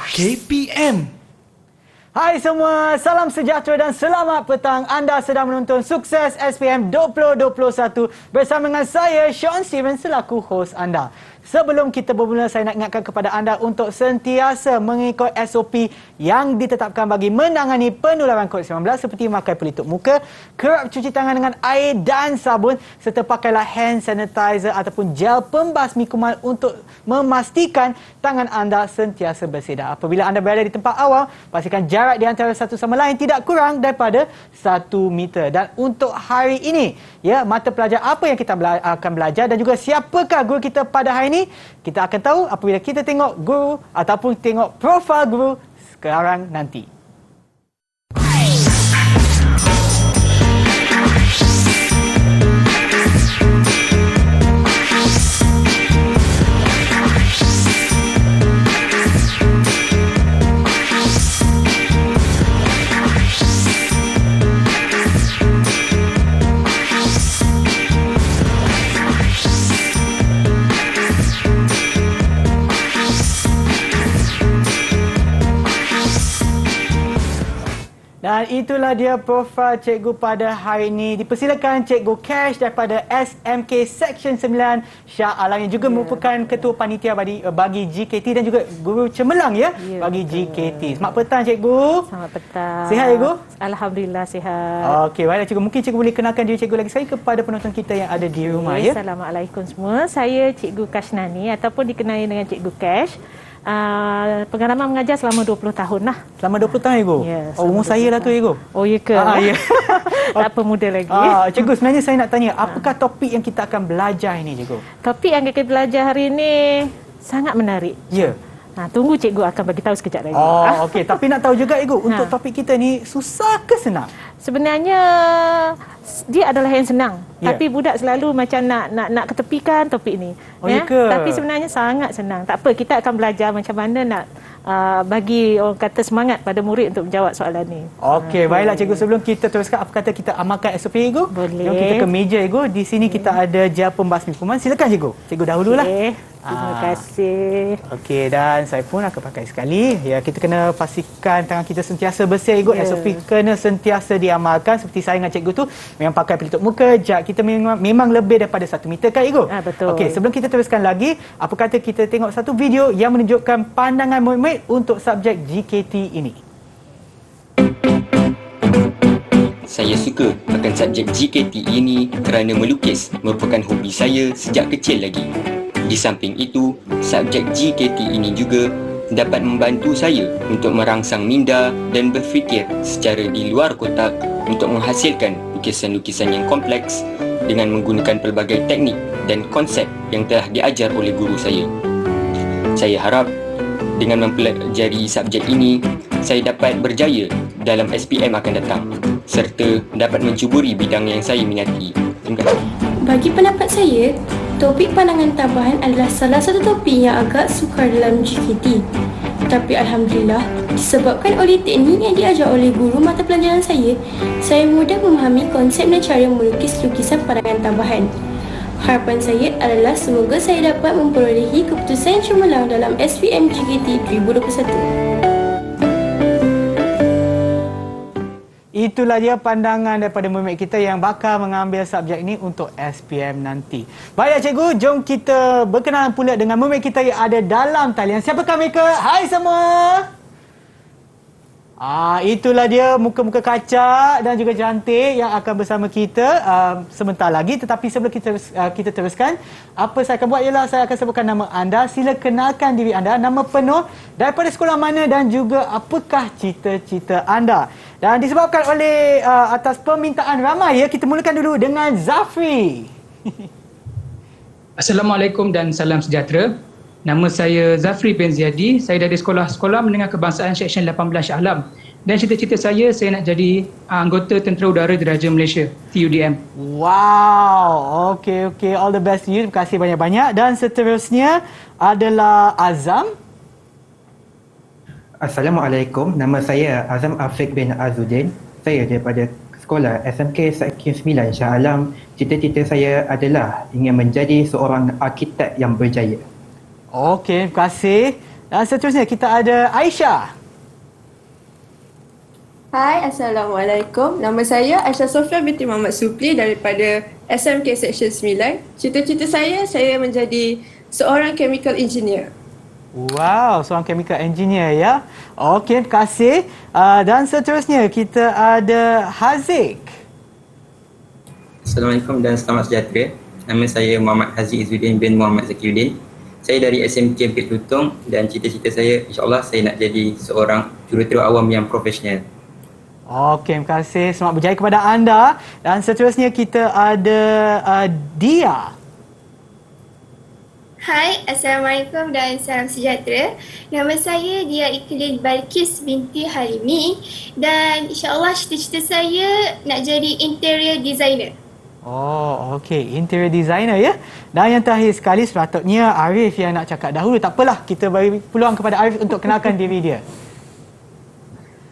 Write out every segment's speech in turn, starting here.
KPM. Hai semua, salam sejahtera dan selamat petang. Anda sedang menonton Sukses SPM 2021 bersama dengan saya, Sean Steven, selaku hos anda. Sebelum kita bermula, saya nak ingatkan kepada anda untuk sentiasa mengikut SOP yang ditetapkan bagi menangani penularan COVID-19 seperti memakai pelitup muka, kerap cuci tangan dengan air dan sabun serta pakailah hand sanitizer ataupun gel pembasmi kuman untuk memastikan tangan anda sentiasa bersih. Dan apabila anda berada di tempat awam, pastikan jarak di antara satu sama lain tidak kurang daripada 1 meter. Dan untuk hari ini, mata pelajar apa yang kita akan belajar dan juga siapakah guru kita pada hari ini, kita akan tahu apabila kita tengok guru ataupun tengok profil guru sekarang nanti. Dan itulah dia profil cikgu pada hari ini. Dipersilakan Cikgu Cash daripada SMK Seksyen 9 Shah Alam yang juga merupakan ketua panitia bagi GKT dan juga guru cemerlang bagi betul. GKT. Selamat petang Cikgu. Selamat petang. Sihat Cikgu? Alhamdulillah sihat. Okey, baiklah Cikgu. Mungkin Cikgu boleh kenalkan diri Cikgu lagi sekali kepada penonton kita yang ada di rumah ya. Assalamualaikum semua. Saya Cikgu Kashnani ataupun dikenali dengan Cikgu Cash. Pengalaman mengajar selama 20 tahun lah. Selama 20 tahun Cikgu? Ya, umur saya lah tu Cikgu. Oh ya ke? Ya. Tak apa, muda lagi. Cikgu, sebenarnya saya nak tanya, apakah topik yang kita akan belajar ini Cikgu? Topik yang kita belajar hari ini sangat menarik. Ya. Tunggu cikgu akan bagi tahu sekejap lagi. Okey. Tapi nak tahu juga Cikgu, untuk topik kita ni susah ke senang? Sebenarnya dia adalah yang senang, tapi budak selalu macam nak ketepikan topik ni. Tapi sebenarnya sangat senang. Tak apa, kita akan belajar macam mana nak bagi orang kata semangat pada murid untuk menjawab soalan ni. Okey, baiklah Cikgu, sebelum kita teruskan, apa kata kita amalkan SOP Cikgu? Boleh. Jom kita ke meja Cikgu. Di sini kita ada gel pembasmi kuman. Silakan Cikgu. Cikgu dahululah. Terima kasih. Okey, dan saya pun akan pakai sekali. Ya, kita kena pastikan tangan kita sentiasa bersih Cikgu. SOP kena sentiasa diamalkan. Seperti saya dengan Cikgu tu memang pakai pelitup muka. Jarak kita memang lebih daripada 1 meter kan Cikgu? Betul. Okey, sebelum kita teruskan lagi, apa kata kita tengok satu video yang menunjukkan pandangan murid-murid untuk subjek GKT ini. Saya suka akan subjek GKT ini kerana melukis merupakan hobi saya sejak kecil lagi. Di samping itu, subjek GKT ini juga dapat membantu saya untuk merangsang minda dan berfikir secara di luar kotak untuk menghasilkan lukisan-lukisan yang kompleks dengan menggunakan pelbagai teknik dan konsep yang telah diajar oleh guru saya. Saya harap dengan mempelajari subjek ini, saya dapat berjaya dalam SPM akan datang serta dapat mencuburi bidang yang saya minati. Terima kasih. Bagi pendapat saya, topik pandangan tambahan adalah salah satu topik yang agak sukar dalam GKT. Tapi Alhamdulillah, disebabkan oleh teknik yang diajar oleh guru mata pelajaran saya mudah memahami konsep dan cara melukis lukisan pandangan tambahan. Harapan saya adalah semoga saya dapat memperolehi keputusan yang cemerlang dalam SPM GKT 2021. Itulah dia pandangan daripada murid kita yang bakal mengambil subjek ini untuk SPM nanti. Baiklah Cikgu, jom kita berkenalan pula dengan murid kita yang ada dalam talian. Siapakah mereka? Hai semua! Itulah dia muka-muka kacak dan juga cantik yang akan bersama kita sebentar lagi. Tetapi sebelum kita teruskan, apa saya akan buat ialah saya akan sebutkan nama anda. Sila kenalkan diri anda, nama penuh, daripada sekolah mana dan juga apakah cita-cita anda. Dan disebabkan oleh atas permintaan ramai, kita mulakan dulu dengan Zafri. Assalamualaikum dan salam sejahtera. Nama saya Zafri bin Ziyadi. Saya dari Sekolah Menengah Kebangsaan Seksyen 18 Shah Alam. Dan cita-cita saya nak jadi anggota Tentera Udara Diraja Malaysia, TUDM. Wow, okey. All the best to you. Terima kasih banyak-banyak. Dan seterusnya adalah Azam. Assalamualaikum. Nama saya Azam Afiq bin Azuddin. Saya daripada Sekolah SMK Seksyen 9 Shah Alam. Cita-cita saya adalah ingin menjadi seorang arkitek yang berjaya. Okey, terima kasih. Dan seterusnya kita ada Aisyah. Hai, Assalamualaikum. Nama saya Aisyah Sofia binti Muhammad Supli daripada SMK Section 9. Cita-cita saya menjadi seorang chemical engineer. Wow, seorang chemical engineer ya. Okey, terima kasih. Dan seterusnya kita ada Haziq. Assalamualaikum dan selamat sejahtera. Nama saya Muhammad Haziq Izzuddin bin Muhammad Zakiuddin. Saya dari SMK Bukit Lutong dan cita-cita saya insya-Allah saya nak jadi seorang jurutera awam yang profesional. Okey, terima kasih. Selamat berjaya kepada anda. Dan seterusnya kita ada Dia. Hai, Assalamualaikum dan salam sejahtera. Nama saya Dia Iqlil Balkis binti Halimi dan insya-Allah cita-cita saya nak jadi interior designer. Oh, okey. Interior designer ya. Dan yang terakhir sekali sepatutnya Arif yang nak cakap dahulu. Tak apalah, kita beri peluang kepada Arif untuk kenalkan diri dia.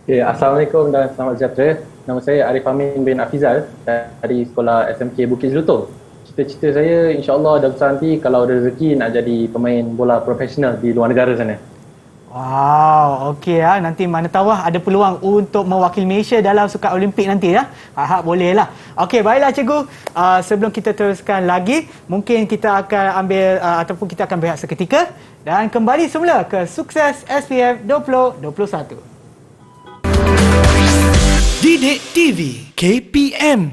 Okay, Assalamualaikum dan selamat sejahtera. Nama saya Arif Amin bin Afizal dari sekolah SMK Bukit Jelutong. Cita-cita saya insya-Allah dah besar nanti kalau ada rezeki nak jadi pemain bola profesional di luar negara sana. Wow, okey ya. Nanti mana tahu ada peluang untuk mewakili Malaysia dalam Sukan Olimpik nanti ya. Harap boleh lah. Okey, baiklah cikgu. Sebelum kita teruskan lagi, mungkin kita akan ambil ataupun kita akan berehat seketika dan kembali semula ke Sukses SPM 2021. Didik TV KPM.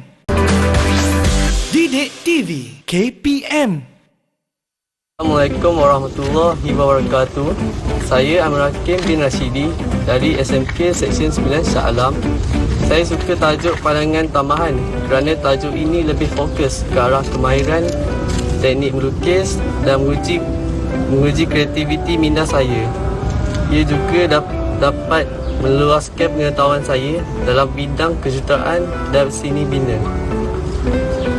Didik TV KPM. Assalamualaikum warahmatullahi wabarakatuh. Saya Amir Hakim bin Rashidi dari SMK Seksyen 9 Shah Alam. Saya suka tajuk pandangan tambahan kerana tajuk ini lebih fokus ke arah kemahiran teknik melukis dan menguji kreativiti minda saya. Ia juga dapat meluaskan pengetahuan saya dalam bidang kejuruteraan dan seni bina.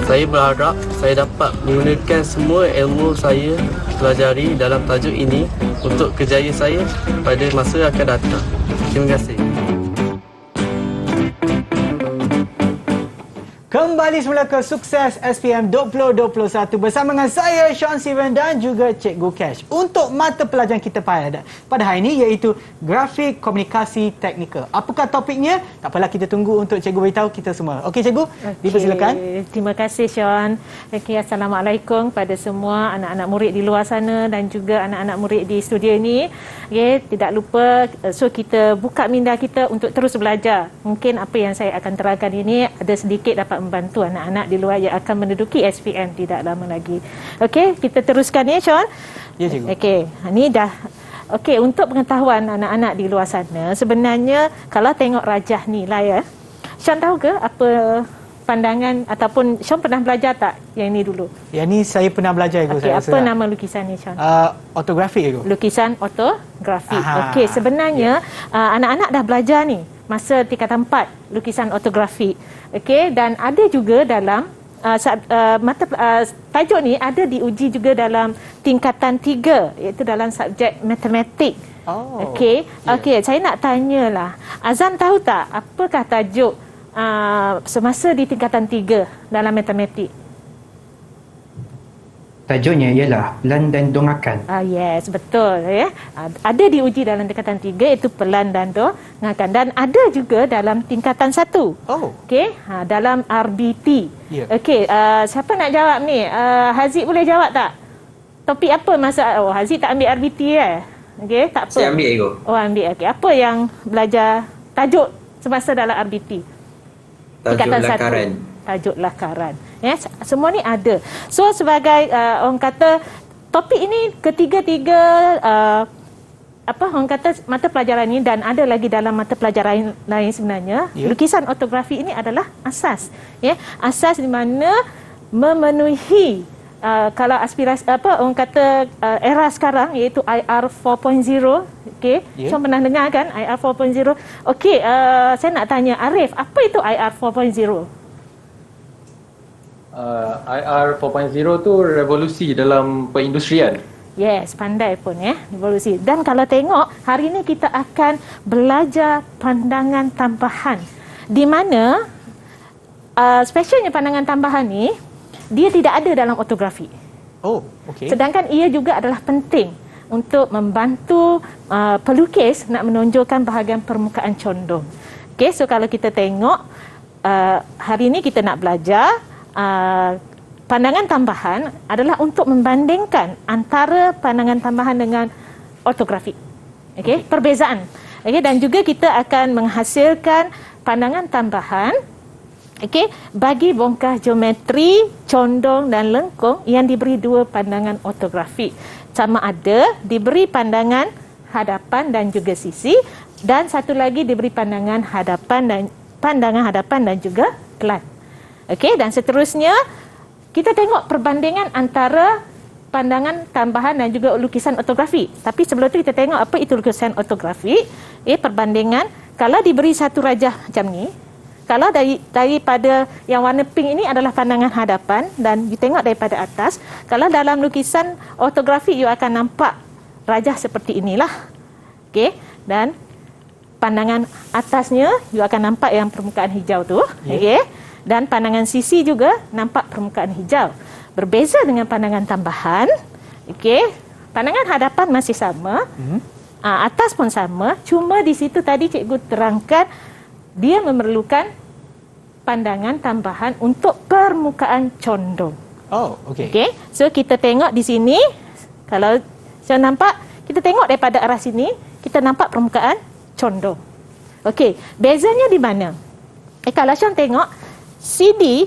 Saya berharap saya dapat menggunakan semua ilmu saya pelajari dalam tajuk ini untuk kerjaya saya pada masa akan datang. Terima kasih. Kembali semula ke Sukses SPM 2021 bersama dengan saya Sean Steven dan juga Cikgu Cash. Untuk mata pelajaran kita pada hari ini iaitu Grafik Komunikasi Teknikal. Apakah topiknya? Tak apalah, kita tunggu untuk Cikgu beritahu kita semua. Okey Cikgu, dipersilakan. Terima kasih Sean. Okey, Assalamualaikum pada semua anak-anak murid di luar sana dan juga anak-anak murid di studio ini. Okey, tidak lupa kita buka minda kita untuk terus belajar. Mungkin apa yang saya akan terangkan ini ada sedikit dapat membantu anak-anak di luar yang akan menduduki SPM tidak lama lagi. Okey, kita teruskan ya Sean. Ya cikgu. Okey, ini dah. Okey, untuk pengetahuan anak-anak di luar sana, sebenarnya kalau tengok rajah ni lah ya. Sean tahu ke apa pandangan ataupun Sean pernah belajar tak yang ini dulu? Yang ni saya pernah belajar Cikgu. Okey, apa nama lukisan ni Sean? Ortografi Cikgu. Lukisan ortografi. Okey, sebenarnya anak-anak dah belajar ni masa tingkatan 4 lukisan ortografi. Okey, dan ada juga dalam tajuk ni ada diuji juga dalam tingkatan 3 iaitu dalam subjek matematik. Oh. Okey, okey, saya nak tanyalah. Azan tahu tak apakah tajuk semasa di tingkatan 3 dalam matematik? Tajuknya ialah pelan dan dongakan. Yes, betul ya. Ada diuji dalam tingkatan 3 iaitu pelan dan dongakan dan ada juga dalam tingkatan 1. Oh. Okey, dalam RBT. Yeah. Okey, siapa nak jawab ni? Haziq boleh jawab tak? Topik apa masa Haziq tak ambil RBT Okey, tak apa. Saya ambil ego. Oh, ambil. Okey, apa yang belajar tajuk semasa dalam RBT? Tajuk lakaran. Tajuk lakaran. Ya, semua ni ada. So sebagai orang kata topik ini ketiga-tiga orang kata mata pelajaran ini dan ada lagi dalam mata pelajaran lain sebenarnya. Yeah. Lukisan ortografi ini adalah asas. Ya, asas di mana memenuhi kalau aspirasi orang kata era sekarang iaitu IR 4.0. Okey, so pernah dengar kan IR 4.0? Okey, saya nak tanya Arif, apa itu IR 4.0? IR 4.0 tu revolusi dalam perindustrian. Yes, pandai pun ya, revolusi. Dan kalau tengok, hari ini kita akan belajar pandangan tambahan. Di mana specialnya pandangan tambahan ni, dia tidak ada dalam ortografi. Oh, okey. Sedangkan ia juga adalah penting untuk membantu pelukis nak menonjolkan bahagian permukaan condong. Okey, so kalau kita tengok hari ini kita nak belajar pandangan tambahan adalah untuk membandingkan antara pandangan tambahan dengan ortografi. Okey, perbezaan. Okey, dan juga kita akan menghasilkan pandangan tambahan bagi bongkah geometri, condong dan lengkung yang diberi dua pandangan ortografi. Sama ada diberi pandangan hadapan dan juga sisi, dan satu lagi diberi pandangan hadapan dan juga pelan. Okey, dan seterusnya kita tengok perbandingan antara pandangan tambahan dan juga lukisan ortografi. Tapi sebelum itu kita tengok apa itu lukisan ortografi. Perbandingan kalau diberi satu rajah macam ni, kalau daripada yang warna pink ini adalah pandangan hadapan dan you tengok daripada atas, kalau dalam lukisan ortografi you akan nampak rajah seperti inilah. Okey, dan pandangan atasnya you akan nampak yang permukaan hijau tu. Okey, dan pandangan sisi juga nampak permukaan hijau. Berbeza dengan pandangan tambahan. Okey, pandangan hadapan masih sama. Atas pun sama, cuma di situ tadi cikgu terangkan dia memerlukan pandangan tambahan untuk permukaan condong. Oh, okey. Okey, so kita tengok di sini, kalau saya nampak, kita tengok daripada arah sini, kita nampak permukaan condong. Okey, bezanya di mana? Kalau Syam tengok, CD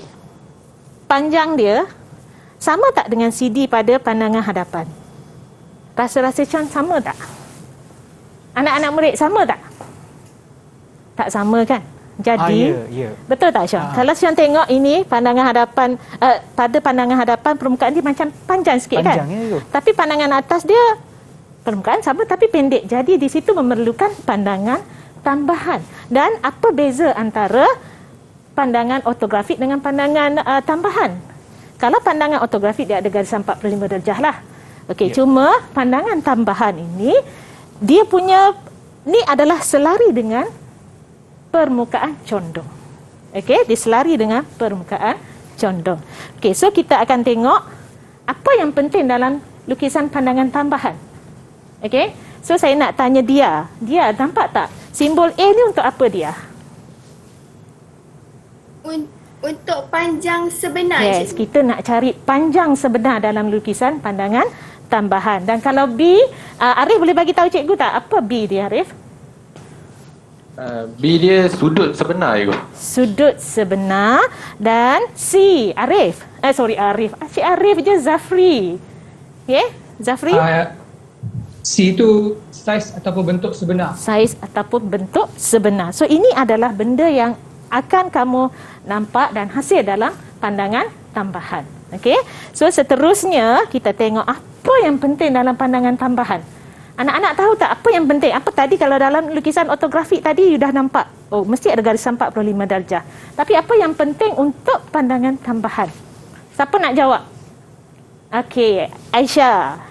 panjang dia sama tak dengan CD pada pandangan hadapan? Rasa-rasa Syam sama tak? Anak-anak murid sama tak? Tak sama kan? Jadi, betul tak Syam? Kalau Syam tengok ini pandangan hadapan, pada pandangan hadapan permukaan dia macam panjang sikit kan? Tapi pandangan atas dia permukaan sama tapi pendek. Jadi di situ memerlukan pandangan tambahan. Dan apa beza antara pandangan ortografik dengan pandangan tambahan? Kalau pandangan ortografik dia ada garisan 45 darjah lah. Okey, cuma pandangan tambahan ini dia punya ni adalah selari dengan permukaan condong. Okey, diselari dengan permukaan condong. Okey, so kita akan tengok apa yang penting dalam lukisan pandangan tambahan. Okey, so saya nak tanya dia. Dia nampak tak? Simbol A ni untuk apa dia? Untuk panjang sebenar. Yes, kita nak cari panjang sebenar dalam lukisan pandangan tambahan. Dan kalau B, Arif boleh bagi tahu cikgu tak apa B dia, Arif? B dia sudut sebenar je. Sudut sebenar. Dan C, Arif. Arif. Cik Arif je Zafri. Okay, Zafri? C itu saiz ataupun bentuk sebenar. Saiz ataupun bentuk sebenar. So ini adalah benda yang akan kamu nampak dan hasil dalam pandangan tambahan. Okey. So seterusnya kita tengok apa yang penting dalam pandangan tambahan. Anak-anak tahu tak apa yang penting? Apa tadi kalau dalam lukisan ortografik tadi you dah nampak, oh mesti ada garisan 45 darjah. Tapi apa yang penting untuk pandangan tambahan? Siapa nak jawab? Okey, Aisyah.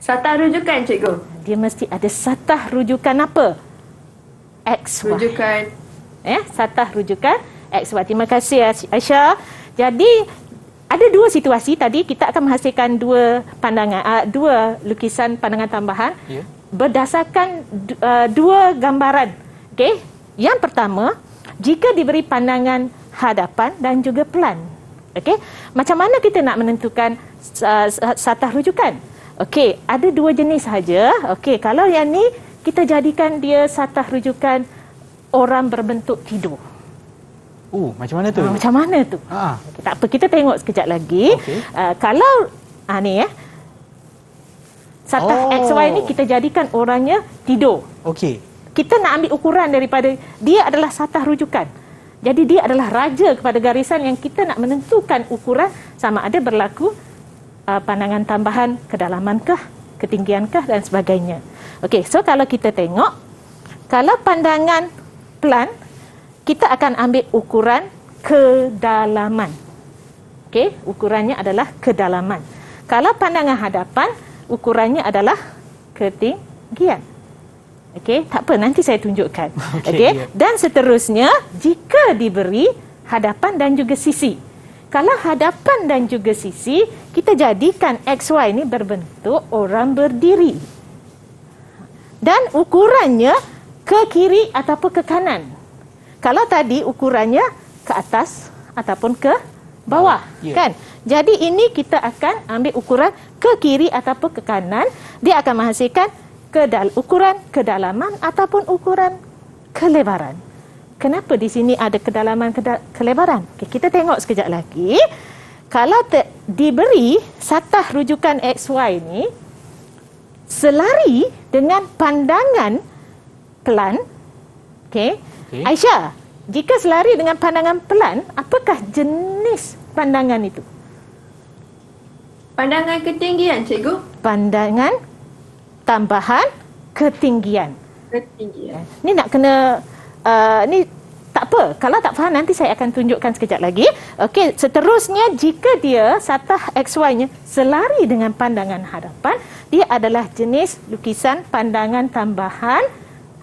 Satah rujukan cikgu. Dia mesti ada satah rujukan apa? XY. Rujukan. Satah rujukan XY. Terima kasih Aisyah. Jadi ada dua situasi tadi kita akan menghasilkan dua pandangan, dua lukisan pandangan tambahan berdasarkan dua gambaran. Okey. Yang pertama, jika diberi pandangan hadapan dan juga pelan. Okey. Macam mana kita nak menentukan satah rujukan? Okey, ada dua jenis saja. Okey, kalau yang ni kita jadikan dia satah rujukan orang berbentuk tidur. Macam mana tu? Macam mana tu? Okay, tak apa, kita tengok sekejap lagi. Okay. Kalau ni satah XY ni kita jadikan orangnya tidur. Okey. Kita nak ambil ukuran daripada dia adalah satah rujukan. Jadi dia adalah raja kepada garisan yang kita nak menentukan ukuran sama ada berlaku pandangan tambahan kedalamankah, ketinggiankah dan sebagainya. Okey, so kalau kita tengok, kalau pandangan pelan, kita akan ambil ukuran kedalaman. Okey, ukurannya adalah kedalaman. Kalau pandangan hadapan, ukurannya adalah ketinggian. Okey, tak apa, nanti saya tunjukkan. Okey, dan seterusnya, jika diberi hadapan dan juga sisi. Kalau hadapan dan juga sisi, kita jadikan XY ini berbentuk orang berdiri. Dan ukurannya ke kiri ataupun ke kanan. Kalau tadi ukurannya ke atas ataupun ke bawah, kan? Jadi ini kita akan ambil ukuran ke kiri ataupun ke kanan. Dia akan menghasilkan ukuran kedalaman ataupun ukuran kelebaran. Kenapa di sini ada kedalaman kelebaran? Okay, kita tengok sekejap lagi. Kalau diberi satah rujukan XY ini selari dengan pandangan pelan. Okey. Aisyah, jika selari dengan pandangan pelan, apakah jenis pandangan itu? Pandangan ketinggian, cikgu. Pandangan tambahan ketinggian. Ketinggian. Ni nak kena ni tak apa. Kalau tak faham nanti saya akan tunjukkan sekejap lagi. Okey, seterusnya jika dia satah XY-nya selari dengan pandangan hadapan, dia adalah jenis lukisan pandangan tambahan.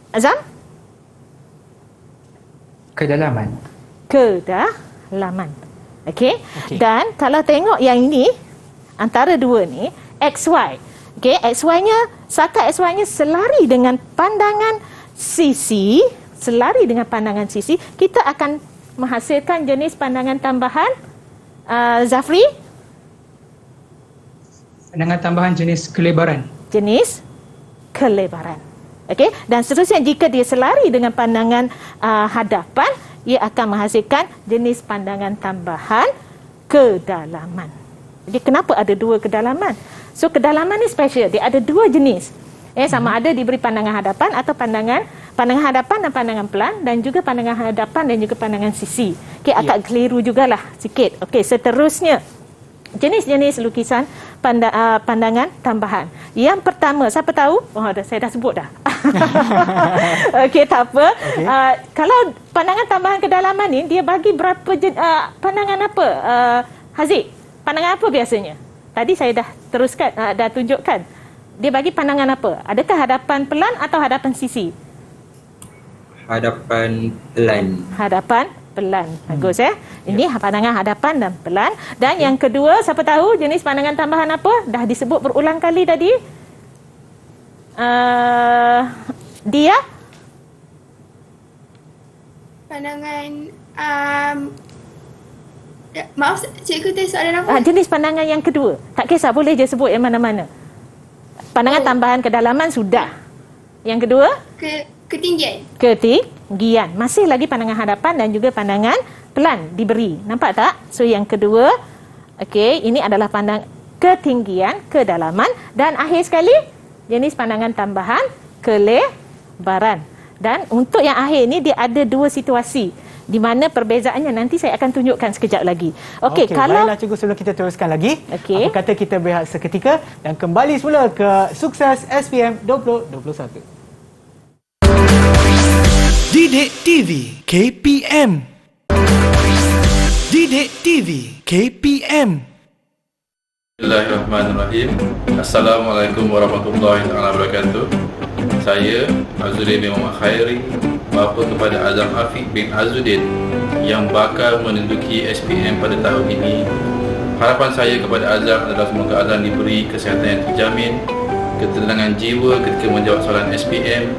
Azam? Kedalaman. Kedalaman. Okey. Dan kalau tengok yang ini, antara dua ni, XY. Okey, XY-nya, satah XY-nya selari dengan pandangan sisi, kita akan menghasilkan jenis pandangan tambahan. Zafri? Pandangan tambahan jenis kelebaran. Jenis kelebaran. Okey, dan seterusnya jika dia selari dengan pandangan hadapan, ia akan menghasilkan jenis pandangan tambahan kedalaman. Jadi kenapa ada dua kedalaman? So kedalaman ni special, dia ada dua jenis. Sama ada diberi pandangan hadapan atau pandangan hadapan dan pandangan pelan, dan juga pandangan hadapan dan juga pandangan sisi. Okey, agak keliru jugalah sikit. Okey, seterusnya jenis-jenis lukisan pandangan tambahan. Yang pertama, siapa tahu? Saya dah sebut dah. Okey, tak apa. Kalau pandangan tambahan kedalaman ni, dia bagi berapa pandangan apa? Haziq, pandangan apa biasanya? Tadi saya dah teruskan, dah tunjukkan. Dia bagi pandangan apa? Adakah hadapan pelan atau hadapan sisi? Hadapan pelan. Hadapan pelan. Bagus Ini pandangan hadapan dan pelan. Dan yang kedua, siapa tahu jenis pandangan tambahan apa? Dah disebut berulang kali tadi. Dia? Pandangan maaf, cikgu tadi soalan apa? Jenis pandangan yang kedua. Tak kisah, boleh je sebut yang mana-mana. Pandangan tambahan kedalaman sudah. Yang kedua? Ketinggian. Ketinggian. Masih lagi pandangan hadapan dan juga pandangan pelan diberi. Nampak tak? So yang kedua, okey, ini adalah pandang ketinggian, kedalaman, dan akhir sekali jenis pandangan tambahan kelebaran. Dan untuk yang akhir ni dia ada dua situasi di mana perbezaannya nanti saya akan tunjukkan sekejap lagi. Okey, kalau baiklah cikgu, sebelum kita teruskan lagi, apa kata kita berehat seketika dan kembali semula ke Sukses SPM 2021. Didik TV KPM. Didik TV KPM. Bismillahirrahmanirrahim. Assalamualaikum warahmatullahi wabarakatuh. Saya Azuddin bin Muhammad Khairi, bapa kepada Azam Afiq bin Azuddin yang bakal menduduki SPM pada tahun ini. Harapan saya kepada Azam adalah semoga Azam diberi kesihatan yang terjamin, ketenangan jiwa ketika menjawab soalan SPM,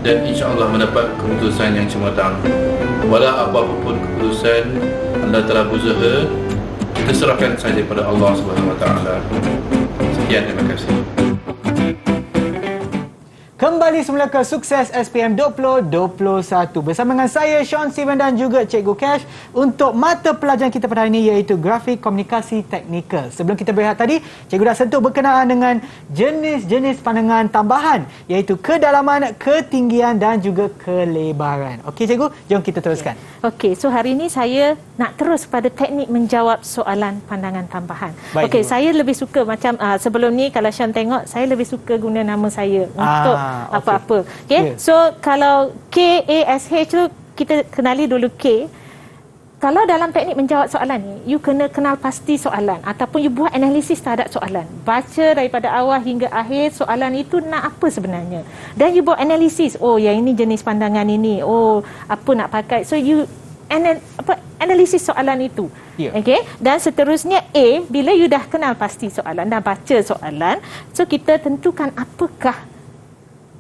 dan insya-Allah mendapat keputusan yang cemerlang. Walau apapun keputusan anda telah berusaha, kita serahkan saja pada Allah Subhanahu Wa Taala. Sekian, terima kasih. Kembali semula ke Sukses SPM 2021 bersama dengan saya Sean Steven dan juga Cikgu Cash untuk mata pelajaran kita pada hari ini, iaitu Grafik Komunikasi Teknikal. Sebelum kita berehat tadi, Cikgu dah sentuh berkenaan dengan jenis-jenis pandangan tambahan, iaitu kedalaman, ketinggian dan juga kelebaran. Okey Cikgu, jom kita teruskan. Okey, so hari ini saya nak terus pada teknik menjawab soalan pandangan tambahan. Okey, saya lebih suka macam sebelum ni kalau Sean tengok, saya lebih suka guna nama saya untuk apa-apa. Okey. So kalau KASH tu kita kenali dulu K. Kalau dalam teknik menjawab soalan ni, you kena kenal pasti soalan ataupun you buat analisis terhadap soalan. Baca daripada awal hingga akhir soalan itu nak apa sebenarnya. Dan you buat analisis, oh yang ini jenis pandangan ini, oh apa nak pakai. So you analisis soalan itu. Okey, dan seterusnya A, bila you dah kenal pasti soalan, dah baca soalan, so kita tentukan apakah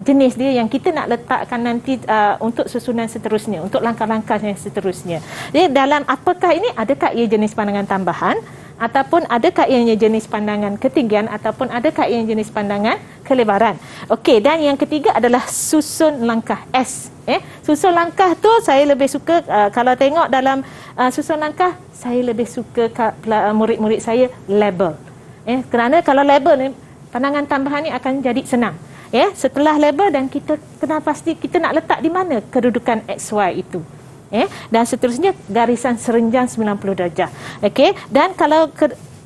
jenis dia yang kita nak letakkan nanti untuk susunan seterusnya, untuk langkah-langkah yang seterusnya. Jadi dalam apakah ini, adakah ia jenis pandangan tambahan, ataupun adakah ianya jenis pandangan ketinggian, ataupun adakah ia jenis pandangan kelebaran. Okey, dan yang ketiga adalah susun langkah S. Susun langkah tu saya lebih suka, kalau tengok dalam susun langkah, saya lebih suka murid-murid saya label. Kerana kalau label ni, pandangan tambahan ni akan jadi senang. Setelah label, dan kita kenal pasti kita nak letak di mana kedudukan XY itu. Dan seterusnya garisan serenjang 90 darjah. Okey, dan kalau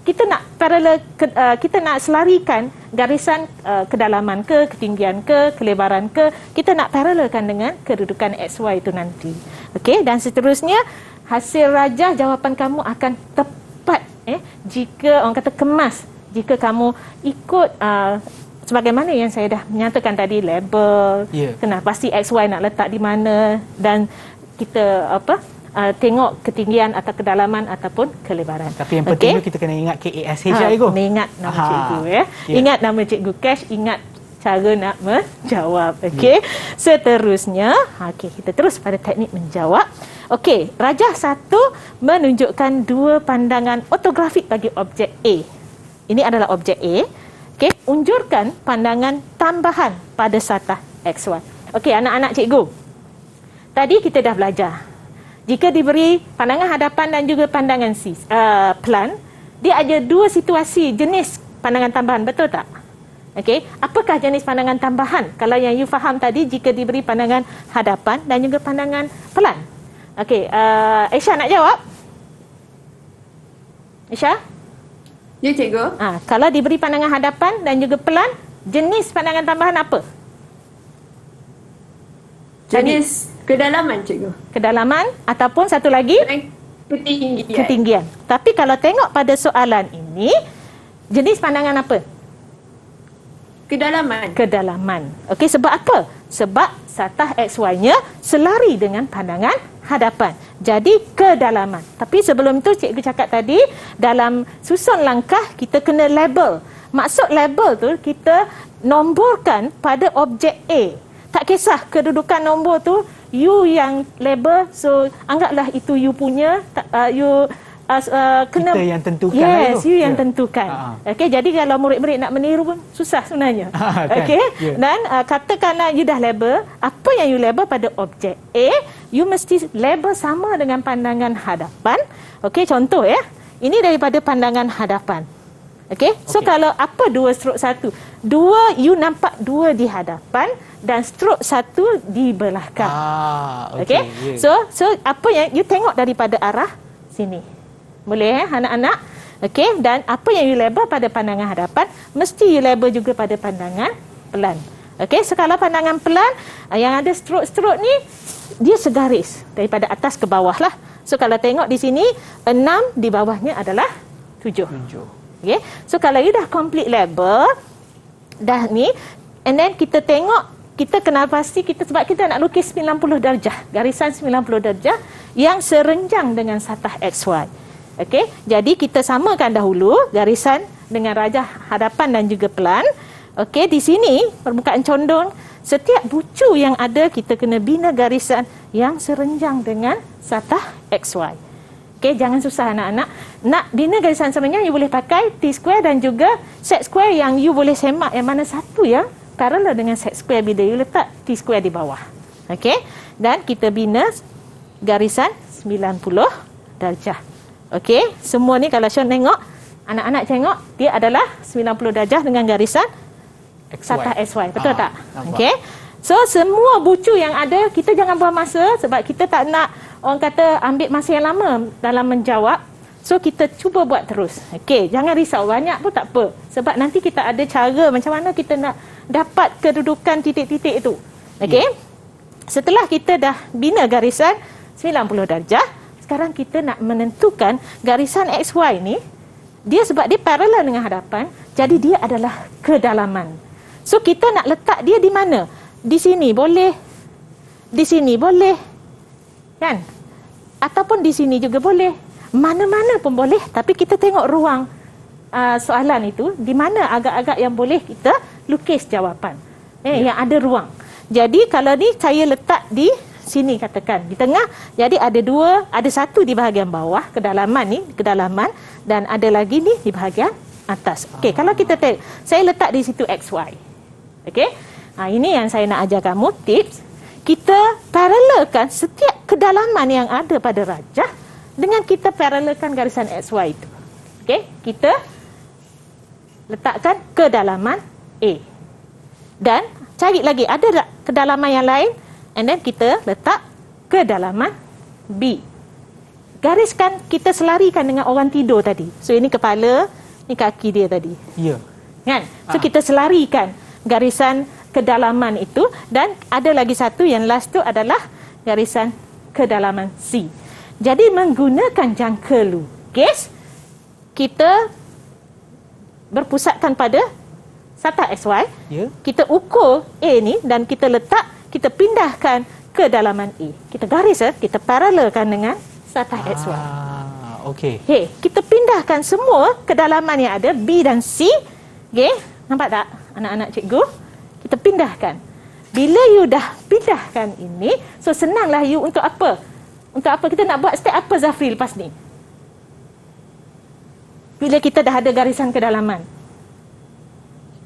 kita nak paralel, kita nak selarikan garisan kedalaman ke, ketinggian ke, kelebaran ke, kita nak paralelkan dengan kedudukan XY itu nanti. Okey, dan seterusnya hasil rajah jawapan kamu akan tepat jika orang kata kemas, jika kamu ikut sebagaimana yang saya dah menyatakan tadi, label, kenal pasti XY nak letak di mana, dan kita tengok ketinggian atau kedalaman ataupun kelebaran. Tapi yang penting kita kena ingat KASH cikgu. Ingat nama cikgu Ingat nama cikgu Cash, ingat cara nak menjawab. Okey. Seterusnya, kita terus pada teknik menjawab. Okey, rajah 1 menunjukkan 2 pandangan ortografik bagi objek A. Ini adalah objek A. Okey, unjurkan pandangan tambahan pada satah XY. Okey, anak-anak cikgu. Tadi kita dah belajar. Jika diberi pandangan hadapan dan juga pandangan pelan, dia ada 2 situasi jenis pandangan tambahan, betul tak? Okey, apakah jenis pandangan tambahan? Kalau yang you faham tadi, jika diberi pandangan hadapan dan juga pandangan pelan. Okey, Aisyah nak jawab? Aisyah? Ya, cikgu. Kalau diberi pandangan hadapan dan juga pelan, jenis pandangan tambahan apa? Jenis kedalaman, cikgu. Kedalaman ataupun satu lagi? Ketinggian. Tapi kalau tengok pada soalan ini, jenis pandangan apa? Kedalaman. Okey, sebab apa? Sebab satah XY-nya selari dengan pandangan hadapan. Jadi kedalaman. Tapi sebelum itu cikgu cakap tadi, dalam susun langkah kita kena label. Maksud label tu kita nomborkan pada objek A. Tak kisah kedudukan nombor tu you yang label, so anggaplah itu you punya, kena kita yang tentukan. you yang tentukan. Okey, jadi kalau murid-murid nak meniru pun susah sebenarnya. Okey, dan katakanlah you dah label, apa yang you label pada objek A, you mesti label sama dengan pandangan hadapan. Okey, contoh ini daripada pandangan hadapan. Okey, so kalau apa 2/1? 2 you nampak 2 di hadapan dan stroke 1 di belakang. Okey. So apa yang you tengok daripada arah sini. Boleh anak-anak? Okey, dan apa yang you label pada pandangan hadapan, mesti you label juga pada pandangan pelan. Okey, so kalau pandangan pelan yang ada stroke-stroke ni, dia segaris daripada atas ke bawah lah. So kalau tengok di sini 6, di bawahnya adalah 7. Okay. So kalau you dah complete label dah ni, and then kita tengok, kita kenal pasti kita, sebab kita nak lukis 90 darjah, garisan 90 darjah yang serenjang dengan satah XY. Okey, jadi kita samakan dahulu garisan dengan rajah hadapan dan juga pelan. Okey, di sini permukaan condong, setiap bucu yang ada kita kena bina garisan yang serenjang dengan satah XY. Okey, jangan susah anak-anak. Nak bina garisan serenjang, you boleh pakai T-square dan juga set square yang you boleh semak yang mana satu yang parallel dengan set square bila you letak T-square di bawah. Okey, dan kita bina garisan 90 darjah. Okey, semua ni kalau Sean tengok, anak-anak tengok, dia adalah 90 darjah dengan garisan satah XY. Betul tak? Okey. So semua bucu yang ada, kita jangan buang masa sebab kita tak nak orang kata ambil masa yang lama dalam menjawab. So kita cuba buat terus. Okey, jangan risau, banyak pun tak apa. Sebab nanti kita ada cara macam mana kita nak dapat kedudukan titik-titik itu. Okey. Setelah kita dah bina garisan 90 darjah, sekarang kita nak menentukan garisan XY ni, dia sebab dia paralel dengan hadapan, jadi dia adalah kedalaman. So kita nak letak dia di mana? Di sini boleh, di sini boleh, kan? ataupun di sini juga boleh. Mana-mana pun boleh, tapi kita tengok ruang soalan itu di mana agak-agak yang boleh kita lukis jawapan. Yang ada ruang. Jadi kalau ni saya letak di sini katakan di tengah, jadi ada satu di bahagian bawah kedalaman dan ada lagi ni di bahagian atas. Okey, kalau kita saya letak di situ XY. Okey. Ini yang saya nak ajar kamu tips. Kita paralelkan setiap kedalaman yang ada pada rajah dengan kita paralelkan garisan XY itu. Okey, kita letakkan kedalaman A. Dan cari lagi ada tak kedalaman yang lain, and then kita letak kedalaman B. Gariskan, kita selarikan dengan orang tidur tadi. So ini kepala, ni kaki dia tadi. Ya. Kan? So kita selarikan garisan kedalaman itu, dan ada lagi satu yang last tu adalah garisan kedalaman C. Jadi menggunakan jangka lukis, kita berpusatkan pada satah XY. Kita ukur A ni dan kita kita pindahkan ke dalaman A. Kita garis, kita paralelkan dengan satah XY. Okey. Okay, kita pindahkan semua kedalaman yang ada B dan C. Okay, nampak tak anak-anak cikgu? Kita pindahkan. Bila you dah pindahkan ini, so senanglah you untuk apa? Untuk apa kita nak buat step apa Zafri lepas ni? Bila kita dah ada garisan kedalaman.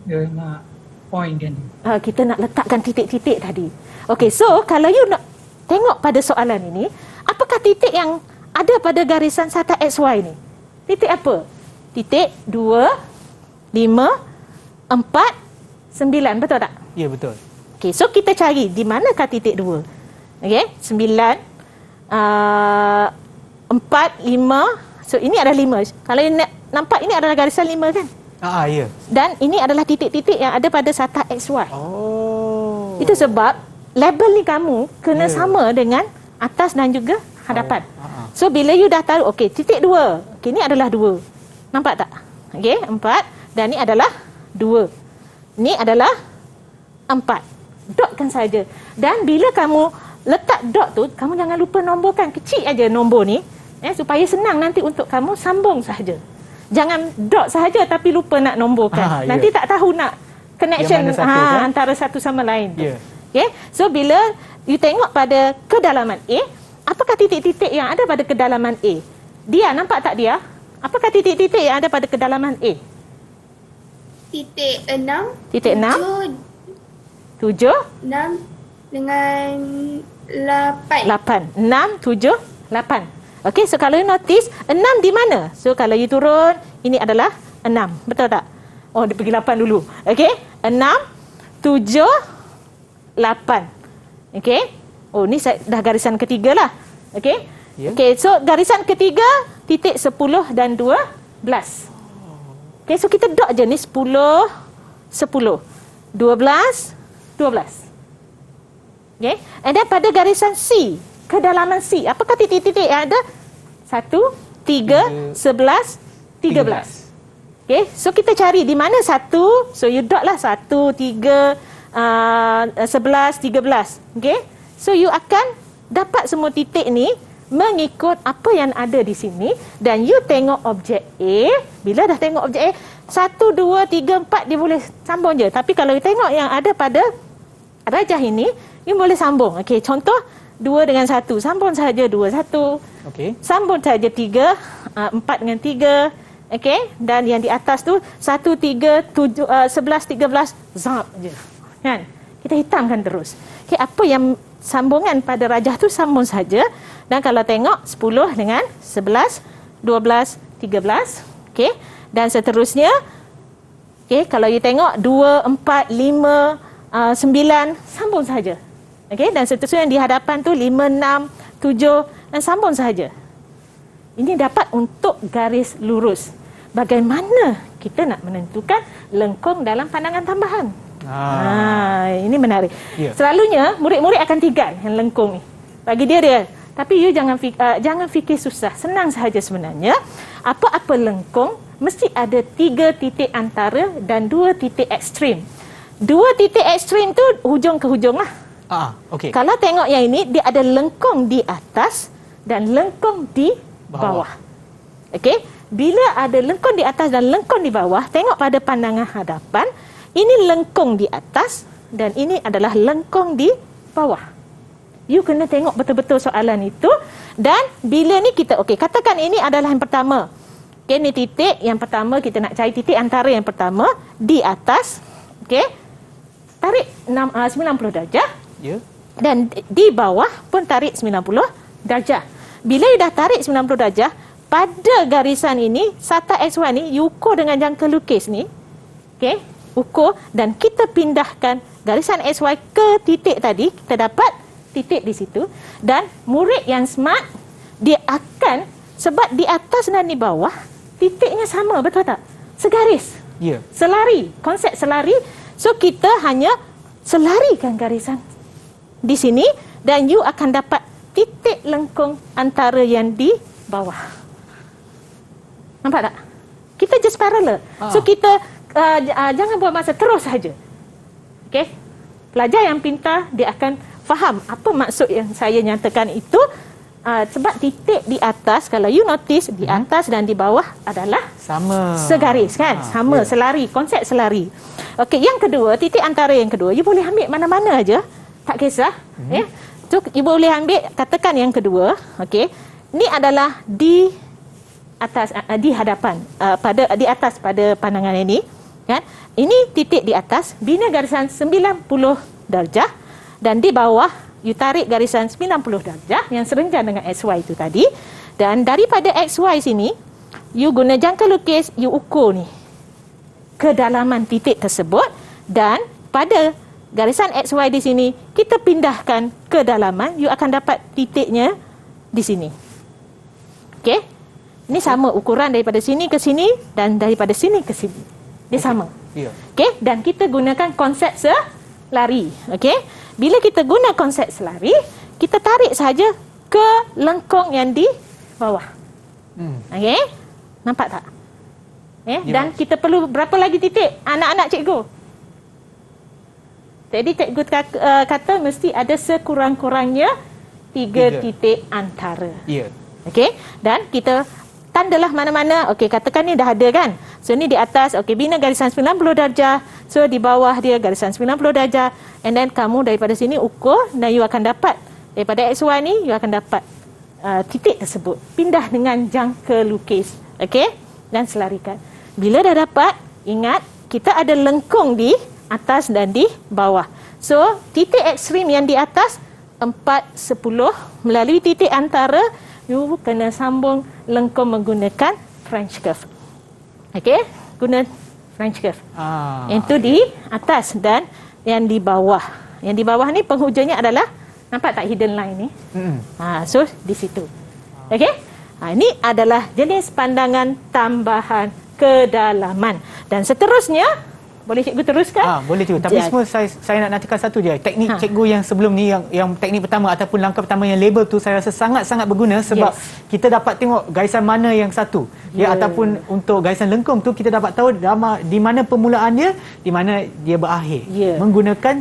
Dia nak point kan. Kita nak letakkan titik-titik tadi. Okey, so kalau you nak tengok pada soalan ini, apakah titik yang ada pada garisan satah XY ni? Titik apa? Titik 2, 5, 4, 9. Betul tak? Ya, betul. Okey, so kita cari di manakah titik 2. Okey, 9, 4, 5. So ini adalah 5. Kalau you nampak ini adalah garisan 5 kan? Ya. Dan ini adalah titik-titik yang ada pada satah XY. Itu sebab label ni kamu kena sama dengan atas dan juga hadapan. So bila you dah tahu, okey, titik 2. Okey, ni adalah 2. Nampak tak? Okey, 4 dan ni adalah 2. Ni adalah 4. Dotkan saja. Dan bila kamu letak dot tu, kamu jangan lupa nomborkan kecil aja nombor ni, supaya senang nanti untuk kamu sambung sahaja. Jangan dot sahaja tapi lupa nak nomborkan. Nanti tak tahu nak connection antara satu sama lain tu. Okay? So bila you tengok pada kedalaman A, apakah titik-titik yang ada pada kedalaman A? Dia, nampak tak dia? Apakah titik-titik yang ada pada kedalaman A? Titik 6. Titik 6. 7. 6 dengan 8. 8. 6, 7, 8. Okey, so kalau you notice, 6 di mana? So kalau you turun, ini adalah 6. Betul tak? Oh, dia pergi 8 dulu. Okey, 6, 7, 8. Okey. Oh, ni dah garisan ketiga lah. Okey. Okey, so garisan ketiga, titik 10 dan 12. Okey, so kita dot je ni 10, 10. 12, 12. Okey. And then pada garisan C, kedalaman C, apakah titik-titik yang ada? 1, 3, 11, 13. Okey, so kita cari di mana 1. So you dot lah 1, 3, 11, 13. Okey. So you akan dapat semua titik ni mengikut apa yang ada di sini, dan you tengok objek A. Bila dah tengok objek A, 1, 2, 3, 4 dia boleh sambung je. Tapi kalau you tengok yang ada pada rajah ini, you boleh sambung. Okey, contoh 2 dengan 1, sambung sahaja 2, 1. Okey. Sambung sahaja 3, 4 dengan 3. Okey, dan yang di atas tu 1, 3, 7, 11, 13, zap je. Kan? Kita hitamkan terus. Okey, apa yang sambungan pada rajah tu sambung saja. Dan kalau tengok 10 dengan 11, 12, 13. Okey, dan seterusnya. Okey, kalau you tengok 2, 4, 5, 9, sambung saja. Okey, dan seterusnya yang di hadapan tu 5, 6, 7 dan sambung sahaja. Ini dapat untuk garis lurus. Bagaimana kita nak menentukan lengkung dalam pandangan tambahan? Ini menarik. Selalunya murid-murid akan tinggal yang lengkung ni. Bagi dia. Tapi you jangan fikir susah. Senang sahaja sebenarnya. Apa-apa lengkung mesti ada 3 titik antara dan 2 titik ekstrim. 2 titik ekstrim tu hujung ke hujung lah. Okey. Kalau tengok yang ini, dia ada lengkung di atas dan lengkung di bawah. Okey, bila ada lengkung di atas dan lengkung di bawah, tengok pada pandangan hadapan, ini lengkung di atas dan ini adalah lengkung di bawah. You kena tengok betul-betul soalan itu. Dan bila ni kita, okey, katakan ini adalah yang pertama. Okey, ni titik yang pertama, kita nak cari titik antara yang pertama di atas. Okey, tarik 90 darjah. Ya. Dan di bawah pun tarik 90 darjah. Bila you dah tarik 90 darjah, pada garisan ini, sata XY ni, you ukur dengan jangka lukis ni. Okey, ukur dan kita pindahkan garisan XY ke titik tadi, kita dapat titik di situ. Dan murid yang smart, dia akan, sebab di atas dan di bawah titiknya sama, betul tak? Segaris. Ya. Selari, konsep selari. So kita hanya selarikan garisan di sini dan you akan dapat titik lengkung antara yang di bawah. Nampak tak? Kita just parallel. So kita jangan buat masa, terus saja. Okey? Pelajar yang pintar, dia akan faham apa maksud yang saya nyatakan itu. Sebab titik di atas, kalau you notice, di atas dan di bawah adalah sama, segaris kan? Sama, selari, konsep selari. Okey, yang kedua, titik antara yang kedua, you boleh ambil mana-mana aja, tak kisah. So you boleh ambil, katakan yang kedua. Okey, ni adalah di atas, di hadapan, di atas pada pandangan ini kan. Ini titik di atas, bina garisan 90 darjah dan di bawah you tarik garisan 90 darjah yang serenjan dengan XY itu tadi. Dan daripada XY sini, you guna jangka lukis, you ukur ni kedalaman titik tersebut, dan pada garisan XY di sini kita pindahkan kedalaman, you akan dapat titiknya di sini. Okey, ini sama ukuran daripada sini ke sini dan daripada sini ke sini, dia sama. Okey, dan kita gunakan konsep selari. Okey, bila kita guna konsep selari, kita tarik saja ke lengkung yang di bawah. Okey, nampak tak? Dan kita perlu berapa lagi titik, anak-anak cikgu? Jadi cikgu kata mesti ada sekurang-kurangnya 3 titik antara. Okey, dan kita tandalah mana-mana. Okey, katakan ni dah ada kan. So ni di atas, okey, bina garisan 90 darjah. So di bawah dia garisan 90 darjah. And then kamu daripada sini ukur dan you akan dapat daripada XY ni, you akan dapat titik tersebut. Pindah dengan jangka lukis. Okey, dan selarikan. Bila dah dapat, ingat kita ada lengkung di atas dan di bawah. So titik ekstrim yang di atas 4, 10 melalui titik antara, you kena sambung lengkung menggunakan French curve. Okey, guna French curve. Itu di atas dan yang di bawah. Yang di bawah ni penghujungnya adalah, nampak tak hidden line ni? So di situ. Okey? Ini adalah jenis pandangan tambahan kedalaman. Dan seterusnya, boleh cikgu teruskan? Boleh cikgu. Tapi semua saya nak nantikan satu je. Teknik cikgu yang sebelum ni, yang teknik pertama ataupun langkah pertama yang label tu, saya rasa sangat-sangat berguna sebab kita dapat tengok garisan mana yang satu. Ataupun untuk garisan lengkung tu, kita dapat tahu di mana permulaan dia, di mana dia berakhir. Menggunakan